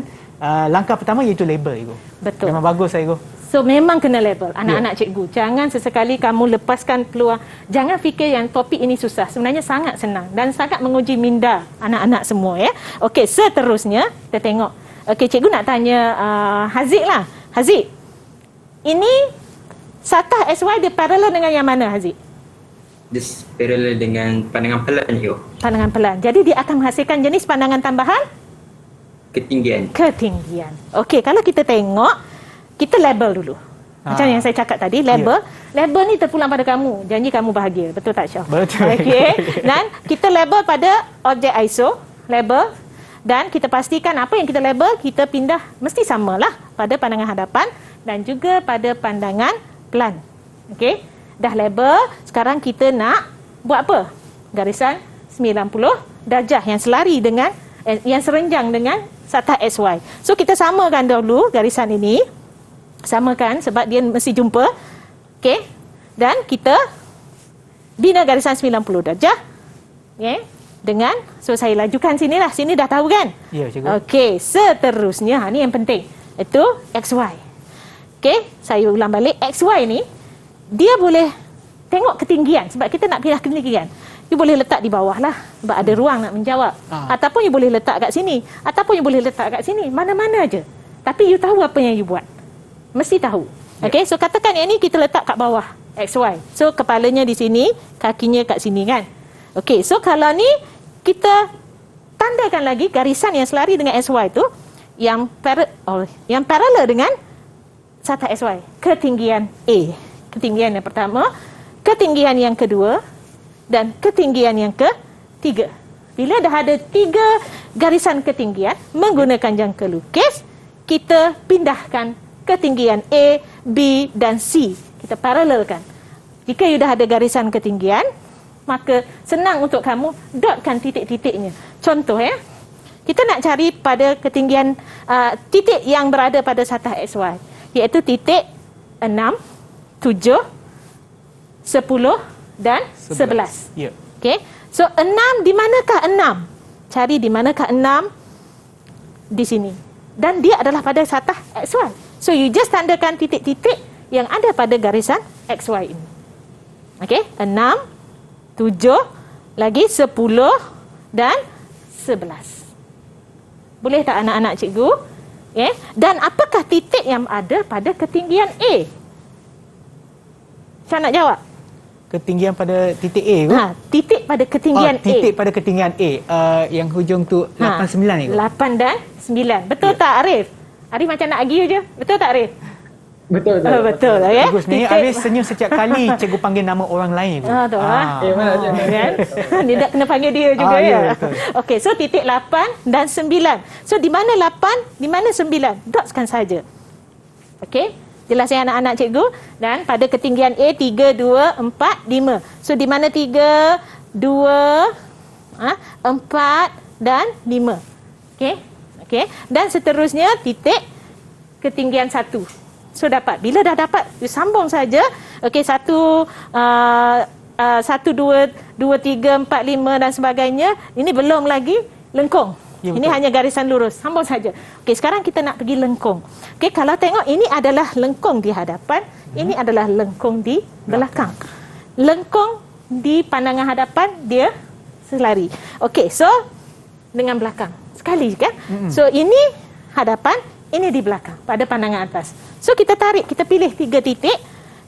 langkah pertama iaitu label, cikgu. Betul. Memang bagus, cikgu. So memang kena label anak-anak cikgu. Jangan sesekali kamu lepaskan peluang. Jangan fikir yang topik ini susah. Sebenarnya sangat senang dan sangat menguji minda anak-anak semua ya. Okey, seterusnya kita tengok. Okey, cikgu nak tanya Haziq lah. Haziq, ini satah XY dia paralel dengan yang mana, Haziq? Dia paralel dengan pandangan pelan cikgu. Pandangan pelan. Jadi dia akan menghasilkan jenis pandangan tambahan ketinggian. Okey, kalau kita tengok, kita label dulu. Macam yang saya cakap tadi, label. Label ni terpulang pada kamu. Janji kamu bahagia. Betul tak, Syah? Betul. Okey. Dan kita label pada objek ISO, label. Dan kita pastikan apa yang kita label, kita pindah mesti samalah pada pandangan hadapan dan juga pada pandangan pelan. Okey. Dah label, sekarang kita nak buat apa? Garisan 90 darjah yang selari dengan yang serenjang dengan satah XY. So kita samakan dahulu garisan ini. Samakan sebab dia mesti jumpa. Okey. Dan kita bina garisan 90 darjah. Okey. Dengan, so saya lajukan sinilah. Sini dah tahu kan? Ya, cikgu. Okey, seterusnya ni yang penting. Itu XY. Okey, saya ulang balik XY ni dia boleh tengok ketinggian sebab kita nak pindah ketinggian. You boleh letak di bawah lah sebab ada ruang nak menjawab. Ataupun you boleh letak kat sini. Ataupun you boleh letak kat sini. Mana-mana aja. Tapi you tahu apa yang you buat. Mesti tahu. Okay, so katakan yang ni kita letak kat bawah. XY. So kepalanya di sini, kakinya kat sini kan. Okay, so kalau ni kita tandakan lagi garisan yang selari dengan SY tu yang paralel dengan sata SY. Ketinggian A. Ketinggian yang pertama. Ketinggian yang kedua. Dan ketinggian yang ketiga. Bila dah ada 3 garisan ketinggian menggunakan jangka lukis, kita pindahkan ketinggian A, B dan C. Kita paralelkan. Jika you dah ada garisan ketinggian, maka senang untuk kamu dotkan titik-titiknya. Contoh kita nak cari pada ketinggian titik yang berada pada satah XY, iaitu titik 6, 7, 10 dan 11. Ya. Okey. So 6 di manakah 6? Cari di manakah 6 di sini. Dan dia adalah pada satah XY. So you just tandakan titik-titik yang ada pada garisan XY ini. Okey, 6, 7, lagi 10 dan 11. Boleh tak anak-anak cikgu? Okay. Dan apakah titik yang ada pada ketinggian A? Saya nak jawab. Ketinggian pada titik A ke? Titik pada ketinggian A. Titik pada ketinggian A. Yang hujung tu 8, 9 ni. 8 dan 9. Betul tak Arif? Arif macam nak argue je. Betul tak Arif? Betul. Betul lah ya. Bagus ni. Arif senyum setiap kali cikgu panggil nama orang lain. Mana kan? Dia tak kena panggil dia juga ya. Okey, so titik 8 dan 9. So di mana 8, di mana 9? Dotskan saja. Okey. Jelas ya anak-anak cikgu. Dan pada ketinggian A 3, 2, 4, 5. So di mana 3, 2, 4 dan 5. Okey. Okey. Dan seterusnya titik ketinggian 1. So dapat. Bila dah dapat, sambung saja. Okey, 1, 2, 3, 4, 5 dan sebagainya. Ini belum lagi lengkung. Ya, ini hanya garisan lurus. Sambung saja. Okey, sekarang kita nak pergi lengkung. Okey, kalau tengok ini adalah lengkung di hadapan, ini adalah lengkung di belakang. Lengkung di pandangan hadapan dia selari. Okey, so dengan belakang. Sekali kan? So ini hadapan, ini di belakang pada pandangan atas. So kita tarik, kita pilih 3 titik.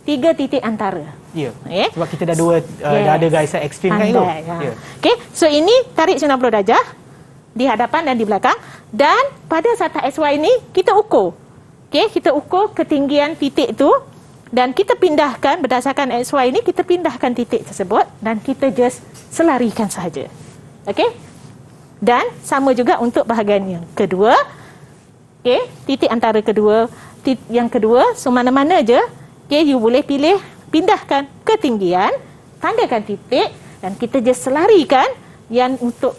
3 titik antara. Ya. Okay. Sebab kita dah dah ada garisan ekstrim kan itu. Ya. Okey, so ini tarik 90 darjah di hadapan dan di belakang, dan pada satah XY ini kita ukur. Okey, kita ukur ketinggian titik itu dan kita pindahkan berdasarkan XY ini, kita pindahkan titik tersebut dan kita just selarikan sahaja. Okey? Dan sama juga untuk bahagian yang kedua. Okey, titik antara kedua, yang kedua, so mana-mana je, okey, you boleh pilih pindahkan ketinggian, tandakan titik dan kita just selarikan yang untuk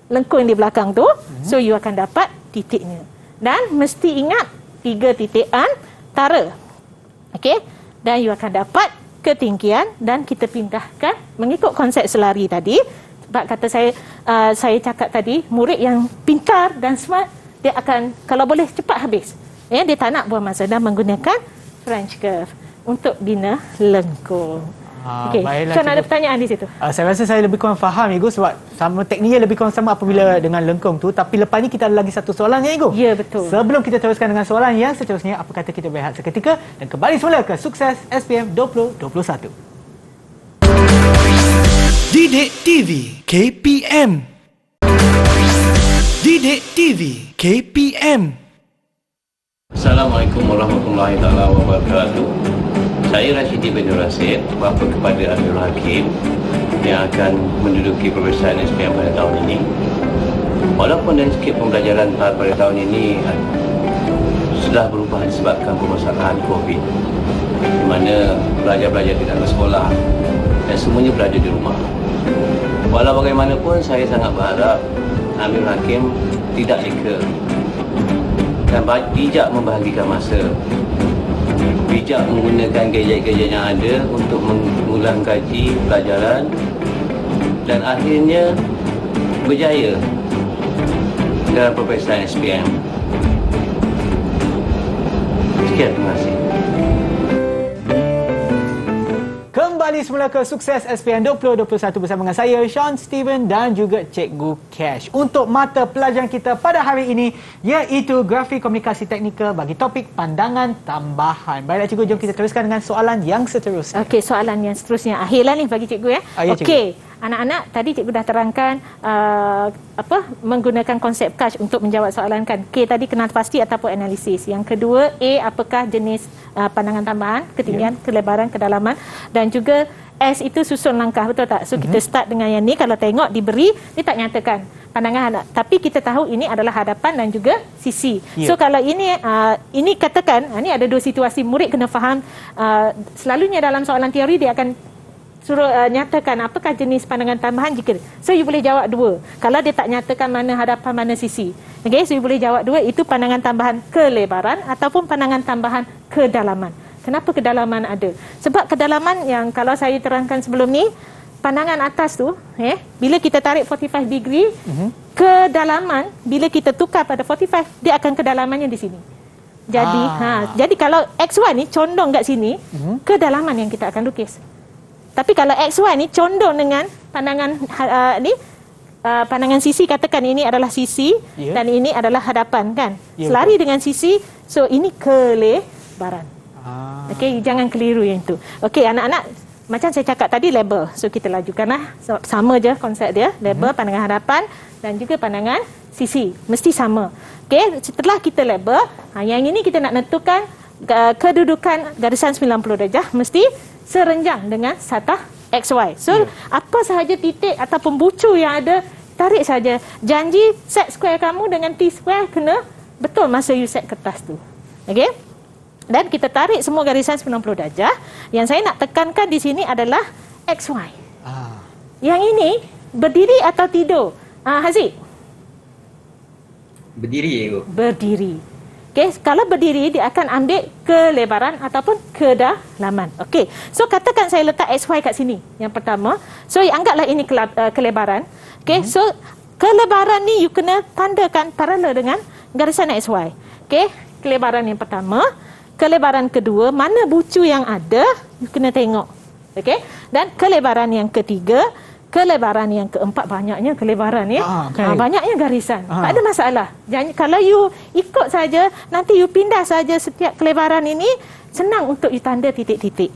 lengkung di belakang tu, so you akan dapat titiknya. Dan mesti ingat 3 titik antara. Okey? Dan you akan dapat ketinggian dan kita pindahkan mengikut konsep selari tadi. Sebab kata saya cakap tadi, murid yang pintar dan smart, dia akan kalau boleh cepat habis. Ya, dia tak nak buang masa dan menggunakan French curve untuk bina lengkung. Okey, so ada pertanyaan di situ. Saya rasa saya lebih kurang faham Ibu sebab sama tekniknya lebih kurang sama apabila dengan lengkung tu. Tapi lepas ni kita ada lagi satu soalan ya Ibu. Ya, betul. Sebelum kita teruskan dengan soalan yang seterusnya, apa kata kita berehat seketika dan kembali semula ke Sukses SPM 2021. Didik TV KPM. Didik TV KPM. Assalamualaikum warahmatullahi wabarakatuh. Saya Rashidi bin Rasid, bapa kepada Amirul Hakim yang akan menduduki peperiksaan SPM pada tahun ini. Walaupun dari sikit pembelajaran pada tahun ini sudah berubah disebabkan permasalahan COVID, di mana pelajar-pelajar tidak ke sekolah dan semuanya berada di rumah. Walau bagaimanapun, saya sangat berharap Amirul Hakim tidak leka dan bijak membahagikan masa, bijak menggunakan gadget-gadget yang ada untuk mengulang kaji pelajaran dan akhirnya berjaya dalam peperiksaan SPM. Sekian, terima kasih. semula ke Sukses SPM 2021 bersama dengan saya, Sean Steven dan juga Cikgu Cash. Untuk mata pelajaran kita pada hari ini iaitu Grafik Komunikasi Teknikal bagi topik pandangan tambahan. Baiklah Cikgu, jom kita teruskan dengan soalan yang seterusnya. Okey, soalan yang seterusnya. Akhirlah ni bagi Cikgu ya. Ya, Cikgu. Okey. Anak-anak, tadi Cikgu dah terangkan menggunakan konsep Cash untuk menjawab soalan kan. K tadi kenal pasti ataupun analisis. Yang kedua, A apakah jenis pandangan tambahan, ketinggian, kelebaran, kedalaman, dan juga S itu susun langkah, betul tak? So kita start dengan yang ni. Kalau tengok diberi, dia tak nyatakan pandangan, tapi kita tahu ini adalah hadapan dan juga sisi. So kalau ini katakan, ini ada dua situasi, murid kena faham. Selalunya dalam soalan teori dia akan suruh nyatakan apakah jenis pandangan tambahan jika. So you boleh jawab dua. Kalau dia tak nyatakan mana hadapan mana sisi. Okey, so you boleh jawab dua, itu pandangan tambahan kelebaran ataupun pandangan tambahan kedalaman. Kenapa kedalaman ada? Sebab kedalaman yang kalau saya terangkan sebelum ni, pandangan atas tu, bila kita tarik 45 degree, kedalaman bila kita tukar pada 45, dia akan kedalamannya di sini. Jadi jadi kalau XY ni condong kat sini, kedalaman yang kita akan lukis. Tapi kalau XY ni condong dengan pandangan pandangan sisi, katakan ini adalah sisi dan ini adalah hadapan kan. Selari dengan sisi, so ini kelebaran. Okey, jangan keliru yang itu. Okey, anak-anak, macam saya cakap tadi, label. So kita lajukanlah, sama je konsep dia, label, pandangan hadapan dan juga pandangan sisi, mesti sama. Okey, setelah kita label, yang ini kita nak tentukan kedudukan garisan 90 darjah mesti serenjang dengan satah XY. So, apa sahaja titik ataupun bucu yang ada, tarik saja. Janji set square kamu dengan T square kena betul masa you set kertas tu. Okey? Dan kita tarik semua garisan 90 darjah. Yang saya nak tekankan di sini adalah XY. Yang ini berdiri atau tidur? Haziq? Berdiri, Ibu. Berdiri. Okay, kalau berdiri, dia akan ambil kelebaran ataupun kedalaman. Okey, so katakan saya letak XY kat sini, yang pertama. So, anggaplah ini kelebaran. Okey, so kelebaran ni you kena tandakan paralel dengan garisan XY. Okey, kelebaran yang pertama. Kelebaran kedua, mana bucu yang ada, you kena tengok. Okey, dan kelebaran yang ketiga, kelebaran yang keempat, banyaknya kelebaran ya. Banyaknya garisan. Tak ada masalah. Jangan, kalau you ikut saja, nanti you pindah saja setiap kelebaran ini, senang untuk you tanda titik-titik.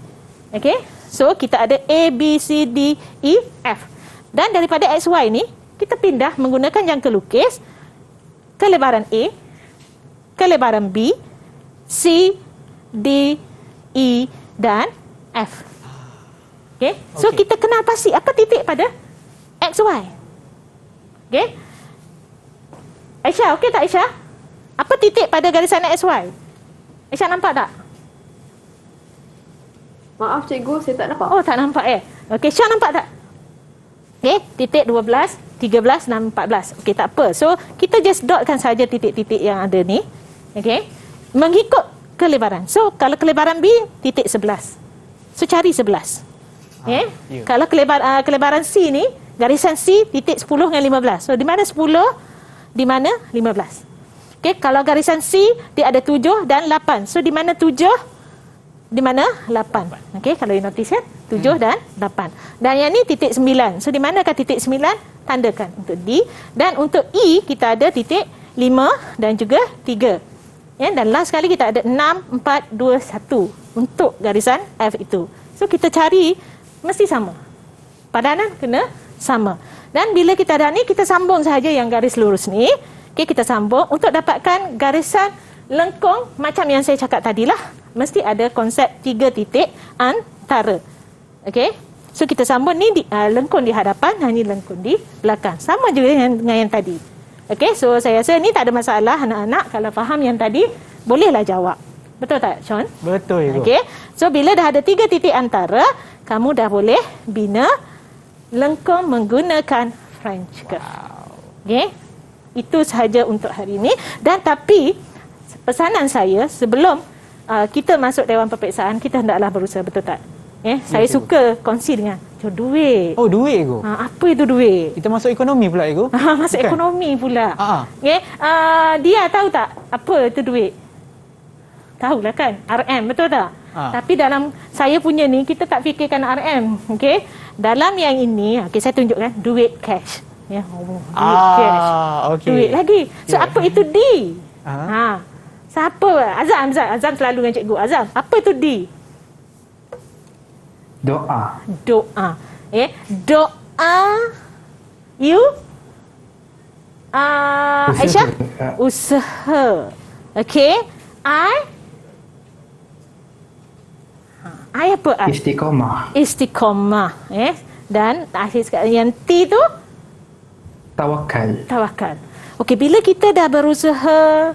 Okey? So kita ada A, B, C, D, E, F. Dan daripada XY ni, kita pindah menggunakan jangka lukis kelebaran A, kelebaran B, C, D, E dan F. Okay. So kita kenal pasti apa titik pada XY. Okay. Aisyah, okey tak Aisyah? Apa titik pada garisan XY? Aisyah nampak tak? Maaf cikgu, saya tak nampak. Oh, tak nampak Okey, Syah nampak tak? Okey, titik 12, 13, 6, 14. Okey, tak apa. So, kita just dotkan saja titik-titik yang ada ni. Okey. Mengikut kelebaran. So, kalau kelebaran B, titik 11. So, cari 11. Kalau kelebaran C ni, garisan C titik 10 dengan 15. So di mana 10? Di mana 15? Okey, kalau garisan C dia ada 7 dan 8. So di mana 7? Di mana 8? Okey, kalau you notice kan, 7 dan 8. Dan yang ni titik 9. So di manakah titik 9? Tandakan untuk D. Dan untuk E kita ada titik 5 dan juga 3. Dan last sekali kita ada 6, 4, 2, 1 untuk garisan F itu. So kita cari mesti sama. Padanan kena sama. Dan bila kita dah ni, kita sambung sahaja yang garis lurus ni. Okey, kita sambung untuk dapatkan garisan lengkung macam yang saya cakap tadilah. Mesti ada konsep 3 titik antara. Okey. So kita sambung ni lengkung di hadapan, ni lengkung di belakang. Sama juga dengan yang tadi. Okey, so saya rasa ni tak ada masalah anak-anak. Kalau faham yang tadi, bolehlah jawab. Betul tak, Sean? Betul, Ibu. Okey. So bila dah ada 3 titik antara, kamu dah boleh bina lengkung menggunakan French curve. Okey. Itu sahaja untuk hari ini. Dan tapi pesanan saya sebelum kita masuk dewan peperiksaan, kita hendaklah berusaha, betul tak? Saya suka kongsi dengan duit. Oh, duit Ibu. Apa itu duit? Kita masuk ekonomi pula Ibu. Masuk ekonomi pula. Dia tahu tak apa itu duit? Tahulah kan? RM, betul tak? Tapi dalam saya punya ni, kita tak fikirkan RM. Okey. Dalam yang ini, okey saya tunjukkan duit cash. Ya, duit cash. Okay. Duit lagi. So apa itu D? Siapa? Azam selalu dengan cikgu. Azam, apa itu D? Doa. Doa. Doa. You? Aisyah? Usaha. Okey. I apa I? Istiqomah. Istiqomah. Dan akhir sekali yang T tu? Tawakal. Tawakal. Okey, bila kita dah berusaha,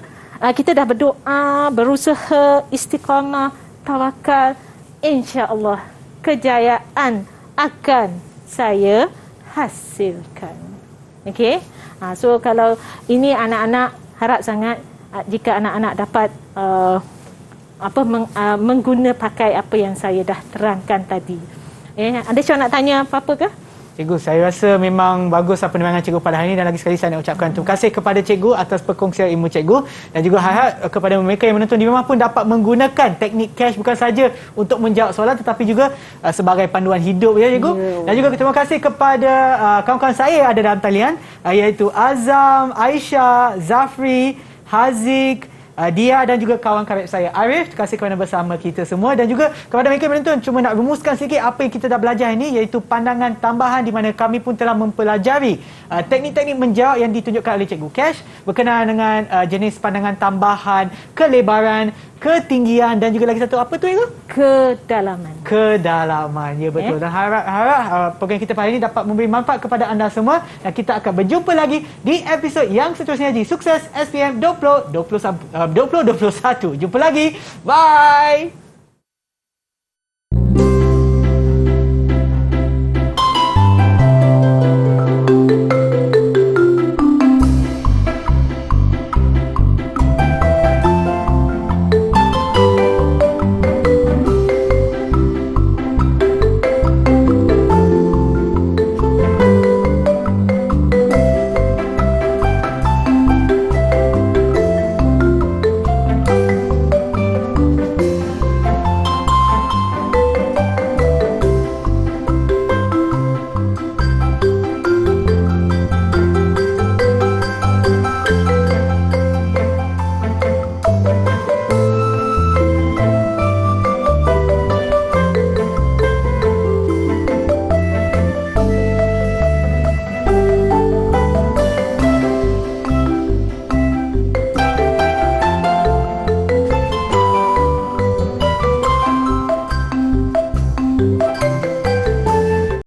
kita dah berdoa, berusaha, istiqamah, tawakal, insya-Allah kejayaan akan saya hasilkan. Okey? So kalau ini anak-anak harap sangat jika anak-anak dapat mengguna pakai apa yang saya dah terangkan tadi. Ada Syah nak tanya apa-apa ke? Cikgu, saya rasa memang bagus penerangan cikgu pada hari ini dan lagi sekali saya nak ucapkan terima kasih kepada cikgu atas perkongsian ilmu cikgu dan juga harap kepada mereka yang menonton di rumah pun dapat menggunakan teknik cash bukan saja untuk menjawab soalan tetapi juga sebagai panduan hidup ya cikgu. Dan juga terima kasih kepada kawan-kawan saya yang ada dalam talian iaitu Azam, Aisyah, Zafri, Haziq, Dia dan juga kawan karib saya Arif. Terima kasih kerana bersama kita semua dan juga kepada mereka menonton, cuma nak rumuskan sikit apa yang kita dah belajar ini iaitu pandangan tambahan di mana kami pun telah mempelajari teknik-teknik menjawab yang ditunjukkan oleh Cikgu Cash berkenaan dengan jenis pandangan tambahan, kelebaran, ketinggian dan juga lagi satu apa tu itu? Kedalaman. Ya betul. Dan harap program kita pada ini dapat memberi manfaat kepada anda semua dan kita akan berjumpa lagi di episod yang seterusnya di Sukses SPM 2021. Jumpa lagi. Bye.